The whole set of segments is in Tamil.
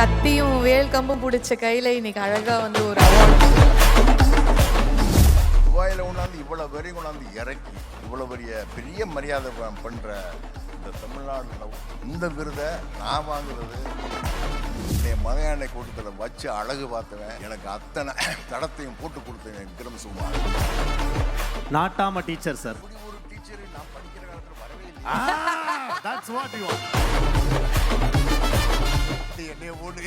கத்தியும் வேல் கம்பும் பிடிச்ச கையில இன்னைக்கு அழகா வந்து ஒரு அவார்டு. துபாயில் கொண்டாந்து இவ்வளோ வெறி கொண்டாந்து இறக்கி இவ்வளோ பெரிய மரியாதை பண்ணுற இந்த தமிழ்நாடு இந்த விருதை நான் வாங்குறது என் மலையாள கூட்டத்தில் வச்சு அழகு பார்த்தவன், எனக்கு அத்தனை தடத்தையும் போட்டு கொடுத்தேன் விக்ரம் சுகுமார். நாட்டாம டீச்சர் சார். இப்படி ஒரு டீச்சர் நான் படிக்கிற காலத்தில் வரவே இல்லை. That's what you want. என்னைய போட்டு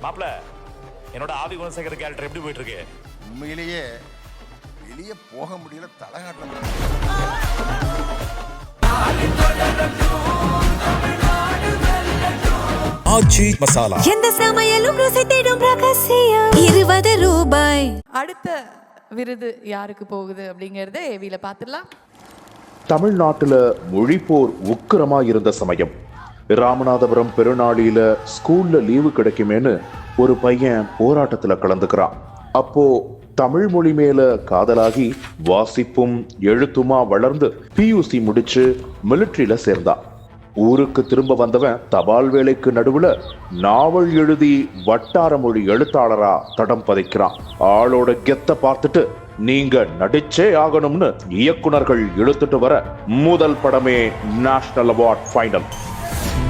மாப்பிள, என்னோட ஆவி குணசேகர கேரக்டர் எப்படி போயிட்டு இருக்கு? உண்மையிலேயே வெளியே போக முடியல, தலைகாட்ட முடியல. ஆச்சி மசாலா எந்த சமையலும் ருசி தேடும் ரகசியம் 20 ரூபாய். அடுத்த விருது யாருக்கு போகுது அப்படிங்கறத ஏவில பாத்துடலாம். தமிழ்நாட்டுல மொழிப்போர் உக்கிரமா இருந்த சமயம், ராமநாதபுரம் பெருநாளில ஸ்கூல்ல லீவு கிடைக்குமேன்னு ஒரு பையன் போராட்டத்துல கலந்துக்கிறான். அப்போ தமிழ் மொழி மேல காதலாகி வாசிப்பும் எழுத்துமா வளர்ந்து பியூசி முடிச்சு மிலிட்ரியில சேர்ந்தான். ஊருக்கு திரும்ப வந்தவன் தபால் வேலைக்கு நடுவுல நாவல் எழுதி வட்டார மொழி எழுத்தாளரா தடம் பதிக்கிறான். ஆளோட கெத்த பார்த்துட்டு நீங்க நடிச்சே ஆகணும்னு இயக்குனர்கள் இழுத்துட்டு வர முதல் படமே நேஷனல் அவார்ட் ஃபைனல்.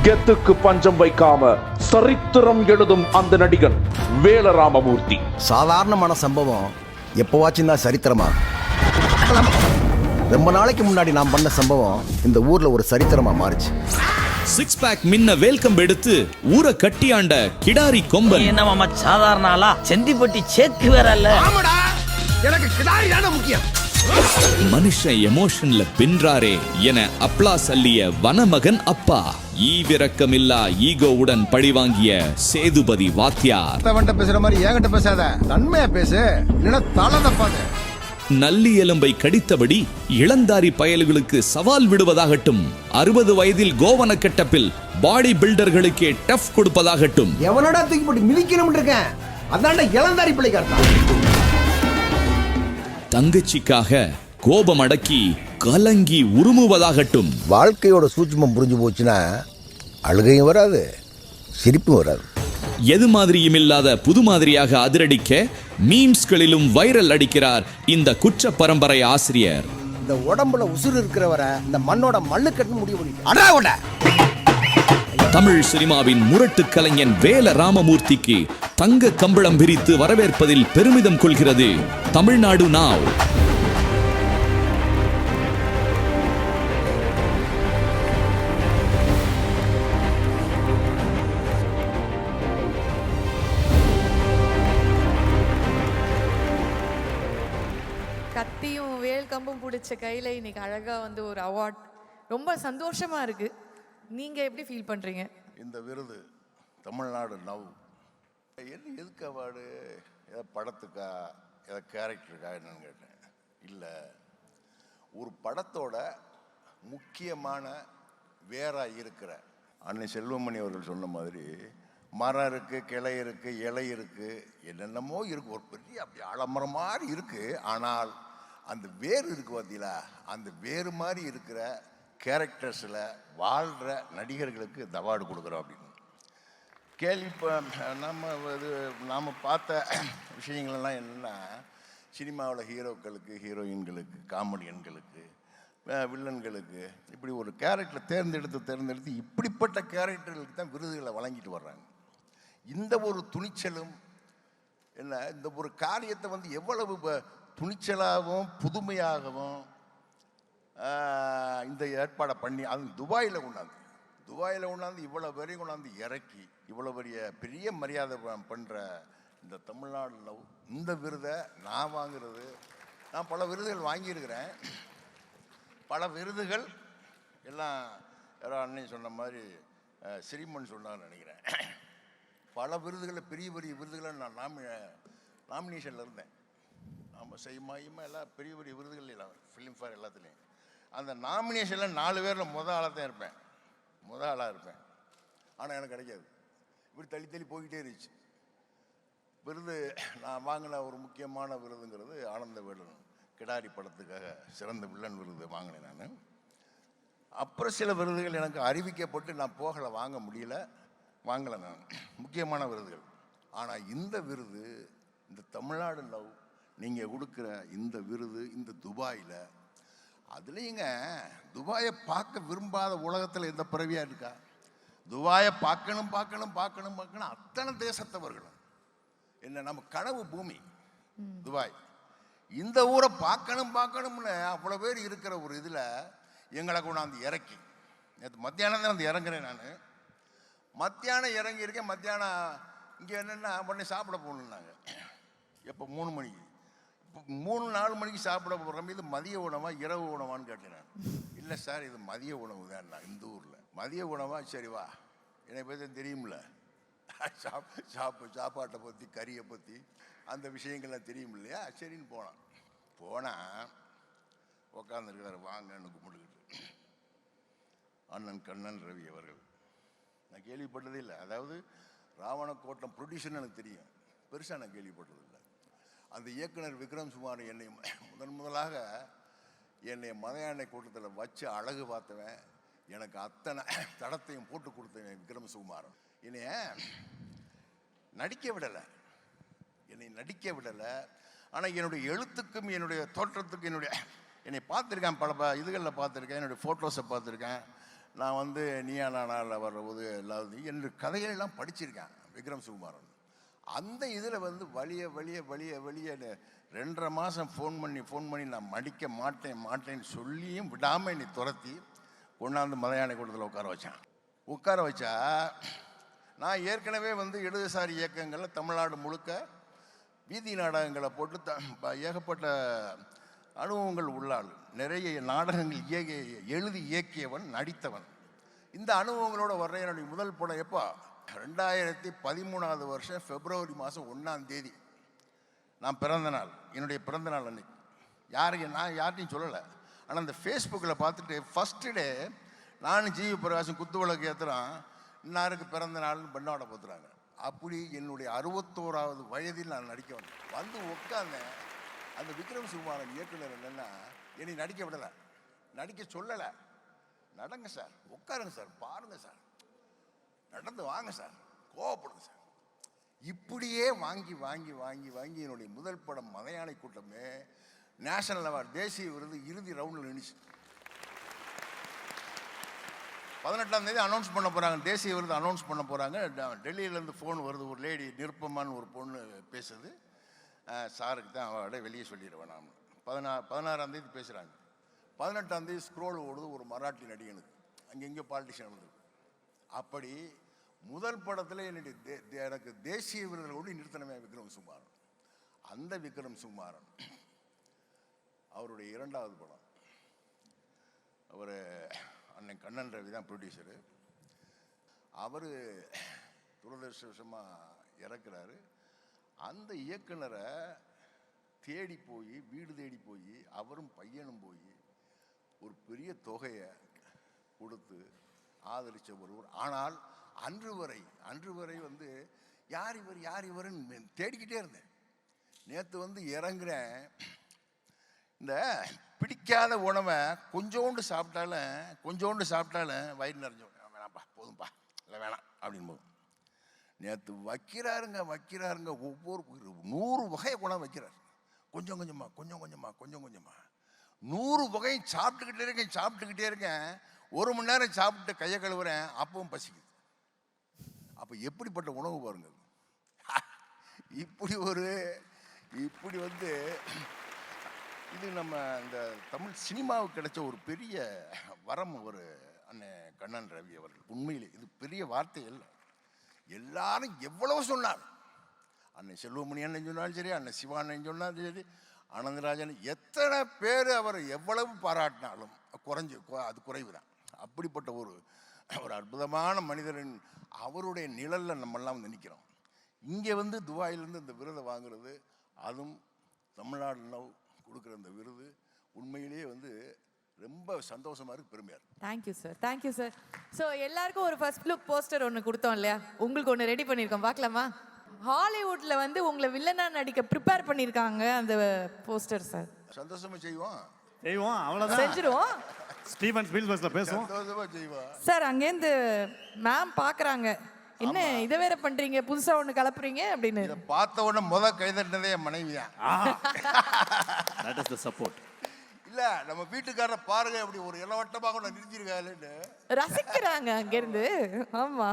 கெத்துக்கு பஞ்சம் வைக்காம சரித்திரம் எழுதும் அந்த நடிகன் வேலராமமூர்த்தி. சாதாரணமான சம்பவம் எப்போவாச்சும் தான் சரித்திரமா. ரொம்ப நாளைக்கு முன்னாடி நான் பண்ண சம்பவம் இந்த ஊர்ல ஒரு சரித்திரமா மாறிச்சு. 6 பேக் மின்ன வெல்கம் எடுத்து ஊரை கட்டியாண்ட கிடாரி கொம்பன். என்ன மாமா சாதாரண ஆளா? செந்திப்பட்டி சேக்கு வேற இல்ல. எனக்கு கிடாரி தான முக்கியம். மனுஷன் எமோஷன்ல பின்றாரே என அப்ளாஸ் அள்ளிய வனமகன் அப்பா. ஈவிரக்கமில்லா ஈகோவுடன் பழிவாங்கிய சேதுபதி வாத்தியார். பேசுற மாதிரி என்கிட்ட பேசாத, நன்மையா பேசு, இல்லைன்னா தலை தப்பாத. நல்லி எலும்பை கடித்தபடி இளந்தாரி பயல்களுக்கு சவால் விடுவதாகட்டும், 60 வயதில் கோவன கெட்டப்பில் பாடி பில்டர்களுக்கே டஃப் கொடுப்பதாகட்டும், எவனடா தூக்கி போட்டு மிதிக்கணும் இருக்கேன், அதான்டா இளந்தாரி பிள்ளை காட்டான். தங்கச்சிக்காக கோபம் அடக்கி கலங்கி உருமுவதாகட்டும், வாழ்க்கையோட சூட்சுமம் புரிஞ்சு போச்சுன்னா அழுகையும் வராது, சிரிப்பும் வராது. எது மாதிரியும் இல்லாத புது மாதிரியாக அதிரடிக்க மீம்ஸ்களிலும் வைரல் அடிக்கிறார் இந்த குற்ற பரம்பரை ஆசிரியர். இந்த உடம்புல உசுறு இருக்கிறவரை இந்த மண்ணோட மண்ணு கட்டு முடிவு பண்ணி தமிழ் சினிமாவின் முரட்டு கலைஞன் வேல ராமமூர்த்திக்கு தங்க கம்பளம் விரித்து வரவேற்பதில் பெருமிதம் கொள்கிறது தமிழ்நாடு நாவ். கத்தியும் வேல் கம்பும் பிடிச்ச கையில இன்னைக்கு அழகா வந்து ஒரு அவார்ட். ரொம்ப சந்தோஷமா இருக்கு. நீங்க எப்படி ஃபீல் பண்றீங்க? இந்த விருது தமிழ்நாடு நவ் எதுக்கு அவார்டு? ஏதோ படத்துக்கா, ஏதோ கேரக்டருக்கா என்னன்னு கேட்டேன். இல்லை, ஒரு படத்தோட முக்கியமான வேறா இருக்கிற அன்னை செல்வமணி அவர்கள் சொன்ன மாதிரி மரம் இருக்கு, கிளை இருக்கு, இலை இருக்கு, என்னென்னமோ இருக்கு, ஒரு பெரிய அப்படி ஆலமரம் மாதிரி இருக்கு. ஆனால் அந்த வேர் இருக்கு பார்த்தீங்களா, அந்த வேறு மாதிரி இருக்கிற கேரக்டர்ஸில் வாழ்கிற நடிகர்களுக்கு இந்த அவார்டு கொடுக்குறோம் அப்படின்னு கேள்வி. இப்போ நாம் பார்த்த விஷயங்கள்லாம் என்னென்னா, சினிமாவில் ஹீரோக்களுக்கு, ஹீரோயின்களுக்கு, காமெடியன்களுக்கு, வில்லன்களுக்கு இப்படி ஒரு கேரக்டர் தேர்ந்தெடுத்து இப்படிப்பட்ட கேரக்டர்களுக்கு தான் விருதுகளை வழங்கிட்டு வர்றாங்க. இந்த ஒரு துணிச்சலும் என்ன, இந்த ஒரு காரியத்தை வந்து எவ்வளவு துணிச்சலாகவும் புதுமையாகவும் இந்த ஏற்பாடை பண்ணி, அது துபாயில் கொண்டாந்து இவ்வளோ வெறி கொண்டாந்து இறக்கி இவ்வளோ பெரிய மரியாதை பண்ணுற இந்த தமிழ்நாடு இந்த விருதை நான் வாங்குறது. நான் பல விருதுகள் வாங்கியிருக்கிறேன். பல விருதுகள் எல்லாம் யாரோ அன்னை சொன்ன மாதிரி ஸ்ரீமன் சொன்னான்னு நினைக்கிறேன். பல விருதுகளில் பெரிய விருதுகளை நான் நாமினேஷனில் இருந்தேன். ஆமாம், செய்யுமா எல்லாம் பெரிய விருதுகள் எல்லாம் ஃபிலிம்ஃபேர் எல்லாத்துலேயும். அந்த நாமினேஷனில் 4 பேரில் முதல் ஆளாக இருப்பேன். ஆனால் எனக்கு கிடைக்காது. இப்படி தள்ளி போய்கிட்டே இருந்துச்சு. விருது நான் வாங்கின ஒரு முக்கியமான விருதுங்கிறது ஆனந்த வேலன் கிடாரி படத்துக்காக சிறந்த வில்லன் விருது வாங்கினேன் நான். அப்புறம் சில விருதுகள் எனக்கு அறிவிக்கப்பட்டு நான் போகலை, வாங்கலை நான், முக்கியமான விருதுகள். ஆனால் இந்த விருது, இந்த தமிழ்நாடு லவ் நீங்கள் கொடுக்குற இந்த விருது, இந்த துபாயில், அதுலேயுங்க துபாயை பார்க்க விரும்பாத உலகத்தில் எந்த பிறவியாக இருக்கா? துபாயை பார்க்கணும் அத்தனை தேசத்தவர்களும். என்ன நம்ம கனவு பூமி துபாய். இந்த ஊரை பார்க்கணும்னு அவ்வளோ பேர் இருக்கிற ஒரு இதில் எங்களை கொண்டாந்து இறக்கி, நேற்று மத்தியானம் தான் வந்து இறங்குறேன் நான். மத்தியானம் இறங்கியிருக்கேன். மத்தியானம் இங்கே என்னென்னா உடனே சாப்பிட போகணுன்னாங்க. எப்போ 3 மணிக்கு. இப்போ 3-4 மணிக்கு சாப்பிட போகிறோம். இது மதிய உணவா இரவு உணவான்னு கேட்டேன் நான். இல்லை சார், இது மதிய உணவு தான் இந்த ஊரில். மதிய உணவா? சரி வா, என்னை பற்றி தெரியும்ல, சாப்பாட்டை பற்றி, கறியை பற்றி, அந்த விஷயங்கள்லாம் தெரியும் இல்லையா? சரின்னு போனால் உட்காந்துருக்கிறார். வாங்கன்னு கும்பிட்டுக்கிட்டு அண்ணன் கண்ணன் ரவி அவர்கள். நான் கேள்விப்பட்டதே இல்லை. அதாவது ராவணக்கோட்டம் ப்ரொடியூசர்னு எனக்கு தெரியும், பெருசாக நான் கேள்விப்பட்டதில்லை. அந்த இயக்குனர் விக்ரம் சுமார் என்னை முதலாக என்னை மதையானை கூட்டத்தில் வச்சு அழகு பார்த்தவன், எனக்கு அத்தனை தடத்தையும் போட்டு கொடுத்தவன் விக்ரம் சுகுமாரன். என்னைய நடிக்க விடலை. ஆனால் என்னுடைய எழுத்துக்கும் என்னுடைய தோற்றத்துக்கும் என்னை பார்த்துருக்கேன், பல இதுகளில் பார்த்துருக்கேன், என்னுடைய ஃபோட்டோஸை பார்த்துருக்கேன். நான் வந்து நீயா நானாவில் வர்றபோது எல்லாத்தையும் என்னுடைய கதைகளெல்லாம் படிச்சிருக்கேன் விக்ரம் சுகுமாரன். அந்த இதில் வந்து வலிய 2.5 மாதம் ஃபோன் பண்ணி நான் மடிக்க மாட்டேன்னு சொல்லியும் விடாமல் என்னை துரத்தி கொண்டாந்து மலையாள கூட்டத்தில் உட்கார வச்சா நான் ஏற்கனவே வந்து இடதுசாரி இயக்கங்களில் தமிழ்நாடு முழுக்க வீதி நாடகங்களை போட்டு ஏகப்பட்ட அனுபவங்கள் உள்ளாள். நிறைய நாடகங்கள் எழுதி இயக்கியவன், நடித்தவன். இந்த அனுபவங்களோட வர்ற என்னுடைய முதல் படம் எப்போ? 2013 வருஷம் February மாதம் 1ஆம் தேதி நான் பிறந்த நாள், என்னுடைய பிறந்த நாள் அன்னைக்கு. நான் யார்ட்டையும் சொல்லலை. ஆனால் அந்த ஃபேஸ்புக்கில் பார்த்துட்டு ஃபஸ்ட்டு டே நானும் ஜிவி பிரகாஷும் குத்து விளக்கு ஏற்றுறோம், இன்னாருக்கு பிறந்த நாள்னு பண்ணாட பார்த்துறாங்க. அப்படி என்னுடைய 61வது வயதில் நான் நடிக்க வந்து உட்காந்தேன். அந்த விக்ரம் சுகுமாரன் இயக்குனர் என்னென்னா என்னை நடிக்க விடலை, நடிக்க சொல்லலை. நடங்க சார், உட்காருங்க சார், பாருங்கள் சார், நடந்து வாங்க சார், கோவப்படுங்க சார். இப்படியே வாங்கி என்னுடைய முதல் படம் மலையாள கூட்டமே நேஷனல் அவார்டு, தேசிய விருது இறுதி ரவுண்டில் நினைச்சு 18ஆம் தேதி அனௌன்ஸ் பண்ண போகிறாங்க, தேசிய விருது அனௌன்ஸ் பண்ண போகிறாங்க. டெல்லியிலேருந்து ஃபோன் வருது, ஒரு லேடி நிருப்பமான்னு ஒரு பொண்ணு பேசுது, சாருக்கு தான் அவார்டை வெளியே சொல்லிடுவேன் நான். 16ஆம் தேதி பேசுகிறாங்க. 18ஆம் தேதி ஸ்க்ரோல் ஓடுது ஒரு மராட்டி நடிகனுக்கு, அங்கெங்கே பாலிட்டிஷியன் வந்து. அப்படி முதல் படத்தில் எனக்கு தேசிய விருதுகளோடு நிறுத்தனமே விக்ரம் சுகுமாரன். அந்த விக்ரம் சுகுமாரன் அவருடைய 2வது படம், அவர் அண்ணன் கண்ணன் ரவி தான் ப்ரொடியூசரு. அவர் துரதிருஷ்டவசமாக இறக்குறாரு. அந்த இயக்குனரை வீடு தேடி போய் அவரும் பையனும் போய் ஒரு பெரிய தொகையை கொடுத்து ஆதரித்த ஒருவர். ஆனால் அன்று வரை வந்து யார் இவருன்னு தேடிக்கிட்டே இருந்தேன். நேற்று வந்து இறங்குறேன். இந்த பிடிக்காத உணவை கொஞ்சோண்டு சாப்பிட்டாலும் வயிறு நிறைஞ்சோம், வேணாம்ப்பா போதும்ப்பா, இல்லை வேணாம் அப்படின்னு போதும். நேற்று வைக்கிறாருங்க ஒவ்வொரு 100 வகை உணவு வைக்கிறார். கொஞ்சம் கொஞ்சமாக 100 வகையும் சாப்பிட்டுக்கிட்டே இருக்கேன். 1 மணி நேரம் சாப்பிட்டு கையை கழுவுறேன், அப்பவும் பசிக்குது. அப்போ எப்படிப்பட்ட உணவு பாருங்க. இப்படி வந்து இது நம்ம இந்த தமிழ் சினிமாவுக்கு கிடைச்ச ஒரு பெரிய வரம் ஒரு அண்ணன் கண்ணன் ரவி அவர்கள். உண்மையிலே இது பெரிய வார்த்தை இல்லை. எல்லாரும் எவ்வளவு சொன்னார், அண்ணன் செல்வமணி அண்ணன் சொன்னாலும் சரி, அண்ணன் சிவா அண்ணன் சொன்னாலும் சரி, ஆனந்தராஜன், எத்தனை பேர் அவர் எவ்வளவு பாராட்டினாலும் அது குறைவு தான். அப்படிப்பட்ட ஒரு அற்புதமான மனிதரின் அவருடைய நிழலில் நம்மெல்லாம் வந்து நிற்கிறோம். இங்கே வந்து துபாயிலேருந்து இந்த விருதை வாங்குறது, அதுவும் தமிழ்நாடு லவ் கொடுக்குற இந்த விருது உண்மையிலேயே வந்து ரொம்ப சந்தோஷமாக இருக்குது, பெருமையாக இருக்குது. Thank you sir. ஸோ எல்லாருக்கும் ஒரு ஃபர்ஸ்ட் லுக் போஸ்டர் ஒன்று கொடுத்தோம் இல்லையா, உங்களுக்கு ஒன்று ரெடி பண்ணியிருக்கோம், பார்க்கலாமா? ஹாலிவுட்டில் வந்து உங்களை வில்லனாக நடிக்க ப்ரிப்பேர் பண்ணியிருக்காங்க அந்த போஸ்டர் சார். சந்தோஷமாக செய்வோம், அவ்வளோதான் செஞ்சிருவோம். ஸ்டீவன் ஸ்பீல்பர்க்ல பேசுவோம். சந்தோஷமா செய்வான். சார் அங்கேருந்து மேம் பார்க்குறாங்க, என்ன இதை வேற பண்றீங்க, புதுசா ஒன்று கலப்புறீங்க அப்படின்னு. இதை பார்த்த உடனே கைதட்டினதே என் மனைவி தான். That is the support. இல்ல நம்ம வீட்டுக்காரரை பாருங்க, அப்படி ஒரு இளவட்டமாக கொண்டு நிறுத்திருக்காருன்னு ரசிக்கிறாங்க அங்கேருந்து. ஆமா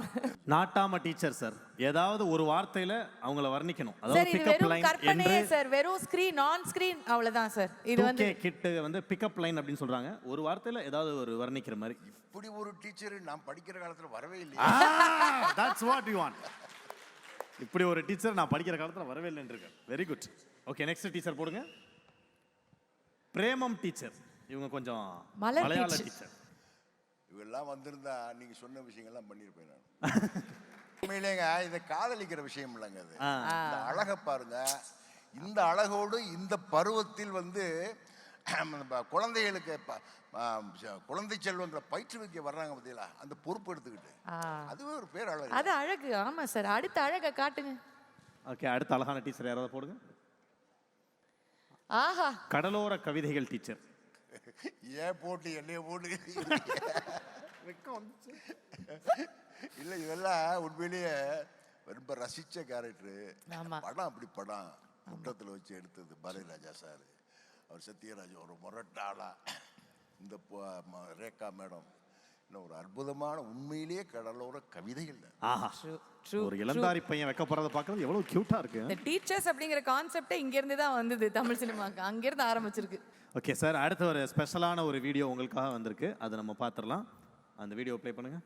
நாட்டாம டீச்சர் சார், ஏதாவது ஒரு வார்த்தையில அவங்கள வர்ணிக்கணும். சார் அதாவது இது பிக்கப் வெறும் லைன் கற்பனையே என்று சார், வெறும் ஸ்கிரீன் ஆன் ஸ்கிரீன் அவ்வளவுதான் சார். இது வந்து கிட் வந்து பிக்கப் லைன் அப்படின்னு சொல்றாங்க. ஒரு வார்த்தையில ஏதாவது ஒரு வர்ணிக்கிற மாதிரி. இப்படி ஒரு டீச்சர் நான் படிக்கிற காலத்துல வரவே இல்லையா. That's what you want. இப்படி ஒரு டீச்சர் நான் படிக்கிற காலத்துல வரவே இல்லைன்னு இருக்கேன். Very good. Okay, next teacher போடுங்க. பிரேமம் டீச்சர், இவங்க கொஞ்சம் மலர் மலையாள teacher. டீச்சர். இவெல்லாம் வந்திருந்தா நீங்க சொன்ன விஷயங்கள்லாம் பண்ணியிருப்பேன் நான். உண்மையிலேங்க இது காதலிக்கிற விஷயம் இல்லைங்க. அது இந்த அழகை பாருங்க. இந்த அழகோடு இந்த பருவத்தில் வந்து குழந்தைகளுக்கு குழந்தை செல்வங்களை பயிற்றுவிக்க வர்றாங்க பார்த்தீங்களா, அந்த பொறுப்பு எடுத்துக்கிட்டு, அதுவே ஒரு பேர் அழகு. அது அழகு. ஆமா சார், அடுத்த அழகை காட்டுங்க. ஓகே, அடுத்த அழகான டீச்சர் யாராவது போடுங்க. ஆஹா, கடலோர கவிதைகள் டீச்சர். ஏன் போட்டு என்னைய போட்டு இல்ல, இதெல்லாம் உண்மையிலேயே ரொம்ப ரசிச்ச கேரக்டர். ஆமா. படம் அப்படி படம் குற்றத்தில் வச்சு எடுத்தது பாரதிராஜா சார். அவர் சத்யராஜ் ஒரு முரட்டாளா, இந்த ரேகா மேடம், இன்னும் ஒரு அற்புதமான உண்மையிலேயே கடலோர கவிதைகள். ஆஹா, ஒரு இளந்தாரி பையன் வைக்க போறத பார்க்கறது எவ்வளவு கியூட்டா இருக்கு. இந்த டீச்சர்ஸ் அப்படிங்கிற கான்செப்டே இங்க இருந்து தான் வந்தது தமிழ் சினிமாக்கு, அங்க இருந்து ஆரம்பிச்சிருக்கு. ஓகே சார், அடுத்த ஒரு ஸ்பெஷலான ஒரு வீடியோ உங்களுக்காக வந்திருக்கு, அதை நம்ம பார்த்துடலாம். அந்த வீடியோ ப்ளே பண்ணுங்க.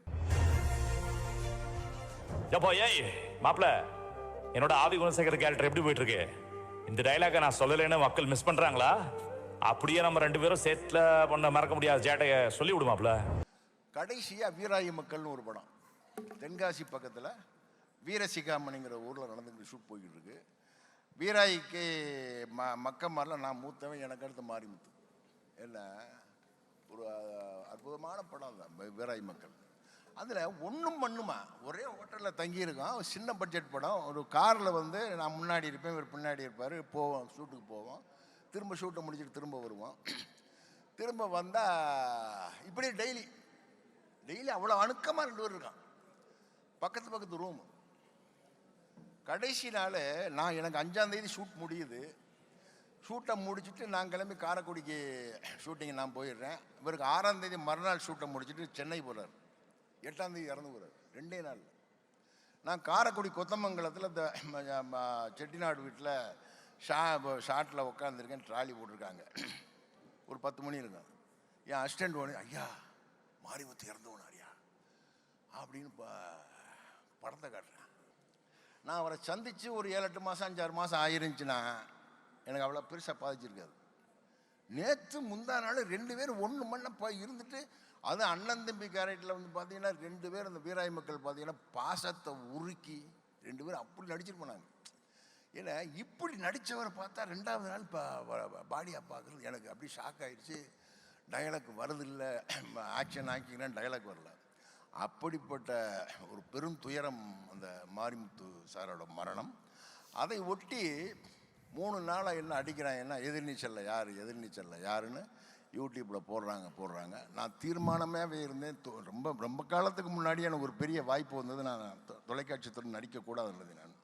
எப்போ ஏய் மாப்ள, என்னோட ஆவி குணசேகர் கேரக்டர் எப்படி போயிட்டு இருக்கு? இந்த டைலாக நான் சொல்லலைன்னு மக்கள் மிஸ் பண்றாங்களா? அப்படியே நம்ம ரெண்டு பேரும் சேர்த்துல பண்ண மறக்க முடியாத சேட்டைய சொல்லி விடுமாப்ல. கடைசியா வீராயி மக்கள்னு ஒரு படம் தென்காசி பக்கத்துல வீரசிகாமணிங்கிற ஊர்ல நடந்துக்கிட்டு ஷூட் போய்கிட்டு இருக்கு. வீராய்க்கு மக்கமாரில் நான் மூத்தவன், எனக்கு அடுத்து மாரிமுத்து. என்ன ஒரு அற்புதமான படம் தான் வீராய் மக்கள். அதில் ஒன்றும் பண்ணுமா, ஒரே ஹோட்டலில் தங்கியிருக்கோம், சின்ன பட்ஜெட் படம். ஒரு காரில் வந்து நான் முன்னாடி இருப்பேன், இவர் பின்னாடி இருப்பார், போவோம், ஷூட்டுக்கு போவோம், திரும்ப ஷூட்டை முடிச்சுட்டு திரும்ப வருவோம். திரும்ப வந்தால் இப்படி டெய்லி அவ்வளோ அணுக்கமாக ரெண்டு பேர் இருக்கான், பக்கத்து ரூமு. கடைசி நாள் எனக்கு 5ஆம் தேதி ஷூட் முடியுது. ஷூட்டை முடிச்சுட்டு நான் கிளம்பி காரைக்குடிக்கு ஷூட்டிங் நான் போயிடுறேன். இவருக்கு 6ஆம் தேதி மறுநாள் ஷூட்டை முடிச்சுட்டு சென்னை போகிறார். 8ஆம் தேதி இறந்து போகிறார். 2 நாள். நான் காரைக்குடி கொத்தமங்கலத்தில் இந்த செட்டிநாடு வீட்டில் ஷாட்டில் உட்காந்துருக்கேன். ட்ராலி போட்டிருக்காங்க. ஒரு 10 மணி இருக்கும். என் அசிஸ்டண்ட் ஒன்று, ஐயா மாரிமுத்து இறந்தவனாரியா அப்படின்னு படத்தை காட்டுறேன். நான் அவரை சந்தித்து ஒரு 7-8 மாதம் 5-6 மாதம் ஆயிருந்துச்சுன்னா எனக்கு அவ்வளோ பெருசாக பாதிச்சிருக்காது. நேற்று முந்தா நாள் 2 பேரும் ஒன்று மண்ண இருந்துட்டு, அது அண்ணன் தம்பி கேரக்டரில் வந்து பார்த்தீங்கன்னா 2 பேர் அந்த வீராய் மக்கள் பார்த்தீங்கன்னா பாசத்தை உருக்கி 2 பேரும் அப்படி நடிச்சிட்டு போனாங்க. ஏன்னா இப்படி நடித்தவரை பார்த்தா 2ஆவது நாள் பாடியாக பார்க்குறது எனக்கு அப்படி ஷாக் ஆகிடுச்சு. டயலாக் வருது இல்லை, ஆக்ஷன் ஆக்கிங்கன்னா டயலாக் வரல. அப்படிப்பட்ட ஒரு பெரும் துயரம் அந்த மாரிமுத்து சாரோட மரணம். அதை ஒட்டி 3 நாளாக என்ன அடிக்கிறாங்க, என்ன எதிர்நீச்சலில் யாருன்னு யூடியூப்பில் போடுறாங்க. நான் தீர்மானமாகவே இருந்தேன். ரொம்ப காலத்துக்கு முன்னாடி எனக்கு ஒரு பெரிய வாய்ப்பு வந்தது. நான் தொலைக்காட்சி துறை நடிக்கக்கூடாதுன்றது. நான்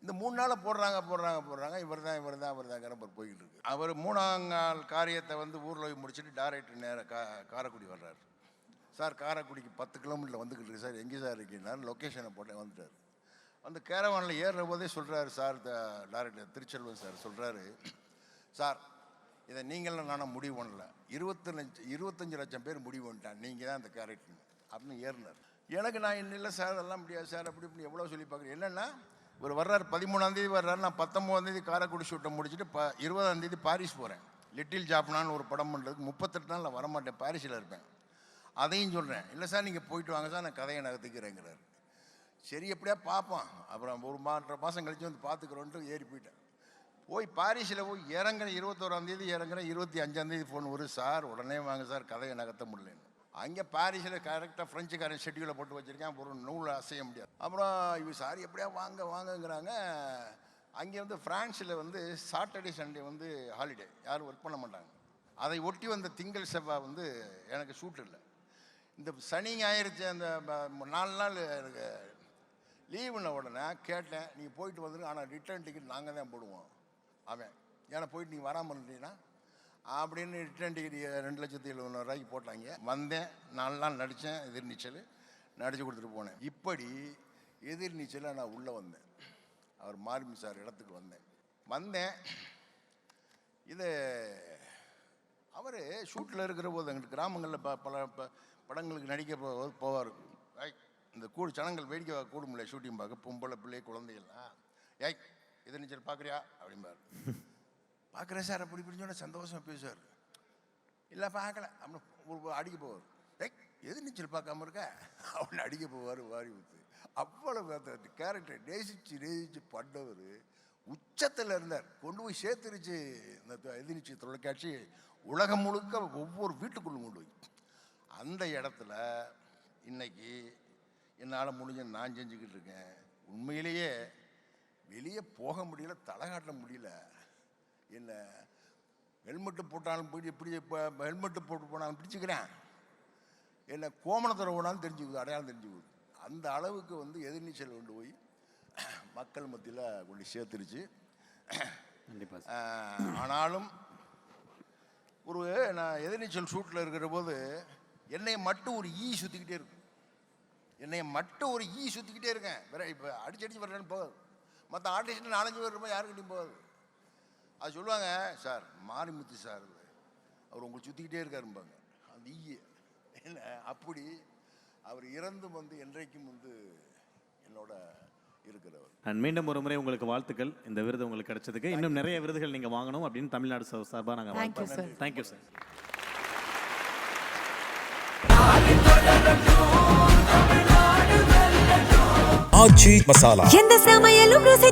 இந்த 3 நாளாக போடுறாங்க. இவர் தான் போய்கிட்டு இருக்கு. அவர் 3ஆம் நாள் காரியத்தை வந்து ஊரில் போய் முடிச்சுட்டு டைரக்டர் நேராக காரைக்குடி வர்றாரு. சார் காரைக்குடிக்கு 10 கிலோமீட்டரில் வந்துக்கிட்டு இருக்கு சார், எங்கே சார் இருக்கீங்கன்னாரு. லொக்கேஷனை போட்டேன், வந்துட்டார். அந்த கேரவானில் ஏறுற போதே சொல்கிறாரு சார், டைரக்டர் திருச்செல்வன் சார் சொல்கிறாரு, சார் இதை நீங்களும் நானும் முடிவு பண்ணல, 25 லட்சம் பேர் முடிவு பண்ணிட்டான், நீங்கள் தான் அந்த கேரக்டர் அப்படின்னு ஏறினார். எனக்கு நான் என்ன இல்லை சார், அதெல்லாம் முடியாது சார், அப்படி எவ்வளோ சொல்லி பார்க்குறேன். என்னென்னா இவர் வர்றாரு, 13ஆம் தேதி வர்றாரு. நான் 19ஆம் தேதி காரைக்குடி ஷூட்டை முடிச்சுட்டு 20ஆம் தேதி பாரிஸ் போகிறேன். லிட்டில் ஜாப்னான்னு ஒரு படம் பண்ணுறதுக்கு 38 நாள் நான் வரமாட்டேன், பாரிஸில் இருப்பேன். அதையும் சொல்கிறேன். இல்லை சார் நீங்கள் போயிட்டு வாங்க சார், நான் கதையை நகர்த்துக்கிறேங்கிறார். சரி எப்படியா பார்ப்போம், அப்புறம் 1-1.5 மாதம் கழித்து வந்து பார்த்துக்குறோன்ட்டு ஏறி போயிட்டேன். போய் பாரிஸில் போய் இறங்குறேன். 21ஆம் தேதி இறங்குறேன். 25ஆம் தேதி ஃபோன் வரும், சார் உடனே வாங்க சார், கதையை நகர்த்த முடியலன்னு. அங்கே பாரிஸில் கரெக்டாக ஃப்ரெஞ்சுக்காரன் ஷெட்யூலை போட்டு வச்சுருக்கேன், ஒரு நூலை அசைய முடியாது. அப்புறம் இவர் சார் எப்படியா வாங்கங்கிறாங்க. அங்கே வந்து ஃப்ரான்ஸில் வந்து சாட்டர்டே சண்டே வந்து ஹாலிடே, யாரும் ஒர்க் பண்ண மாட்டாங்க. அதை ஒட்டி வந்த திங்கள் செவ்வாய் வந்து எனக்கு ஷூட் இல்லை. இந்த சனி ஞாயிறு அந்த 4 நாள் எனக்கு லீவுன உடனே கேட்டேன், நீங்கள் போயிட்டு வந்துடுங்க, ஆனால் ரிட்டர்ன் டிக்கெட் நாங்கள் தான் போடுவோம். அவன் ஏன்னா போயிட்டு நீங்கள் வராமல் இருந்தீங்கன்னா அப்படின்னு ரிட்டர்ன் டிக்கெட் 2,70,000 போட்டாங்க. வந்தேன், 4 நாள் நடித்தேன், எதிர்நீச்சல் நடித்து கொடுத்துட்டு போனேன். இப்படி எதிர்நீச்சலில் நான் உள்ளே வந்தேன். அவர் மாரிமி சார் இடத்துக்கு வந்தேன். இது அவர் ஷூட்டில் இருக்கிற போது எங்களுக்கு கிராமங்களில் பல படங்களுக்கு நடிக்க போவார். இந்த ஜனங்கள் வேடிக்கை கூடுமில்ல ஷூட்டிங் பார்க்க, பொம்பளை பிள்ளை குழந்தைகள்லாம் எதிர்நீச்சல் பார்க்குறியா அப்படிம்பார். பார்க்குறேன் சார் அப்படி இப்படின்னு சொன்னால் சந்தோஷமாக பேசுவார். இல்லை பார்க்கல அப்படின்னு அடிக்க போவார். எதிர்நீச்சல் பார்க்காம இருக்க அப்படின்னு அடிக்க போவார் வாரி ஊற்று. அவ்வளவு அந்த கேரக்டர் நேசிச்சு பண்ணவர் உச்சத்தில் இருந்தார். கொண்டு போய் சேர்த்துருச்சு இந்த எதிர்நீச்சல் தொலைக்காட்சி உலகம் முழுக்க ஒவ்வொரு வீட்டுக்குள்ளும் கொண்டு போய். அந்த இடத்துல இன்னைக்கு என்னால் முடிஞ்ச நான் செஞ்சுக்கிட்டு இருக்கேன். உண்மையிலேயே வெளியே போக முடியல, தலை காட்ட முடியல. என்ன ஹெல்மெட்டு போட்டாலும் இப்படி ஹெல்மெட்டு போட்டு போனாலும் பிடிச்சிக்கிறேன், என்ன கோமணத்தில் போனாலும் தெரிஞ்சுக்குது, அடையாளம் தெரிஞ்சுக்குது. அந்த அளவுக்கு வந்து எதிர்நீச்சல் கொண்டு போய் மக்கள் மத்தியில் கொண்டு சேர்த்துருச்சு. ஆனாலும் நான் எதிர்நீச்சல் ஷூட்டில் இருக்கிற போது என்னைய மட்டும் ஒரு சுற்றிக்கிட்டே இருக்கும். இருக்கேன். வேற இப்போ அடிச்சு வர்றேன்னு போகாது. மற்ற ஆர்டிஸ்ட் 4-5 பேர் இருப்போம், யாருக்கிட்டையும் போகாது. அது சொல்லுவாங்க, சார் மாரிமுத்து சார் அவர் உங்களுக்கு சுற்றிக்கிட்டே இருக்காரும்பாங்க. அந்த என்ன அப்படி அவர் இறந்து வந்து என்றைக்கும் வந்து என்னோட இருக்கிறவர். அண்ட் மீண்டும் ஒரு முறை உங்களுக்கு வாழ்த்துக்கள். இந்த விருது உங்களுக்கு கிடைச்சதுக்கு இன்னும் நிறைய விருதுகள் நீங்கள் வாங்கணும் அப்படின்னு தமிழ்நாடு சார்பாக நாங்கள் வாழ்த்துறோம். Thank you sir. எந்த சமையலும் ருசி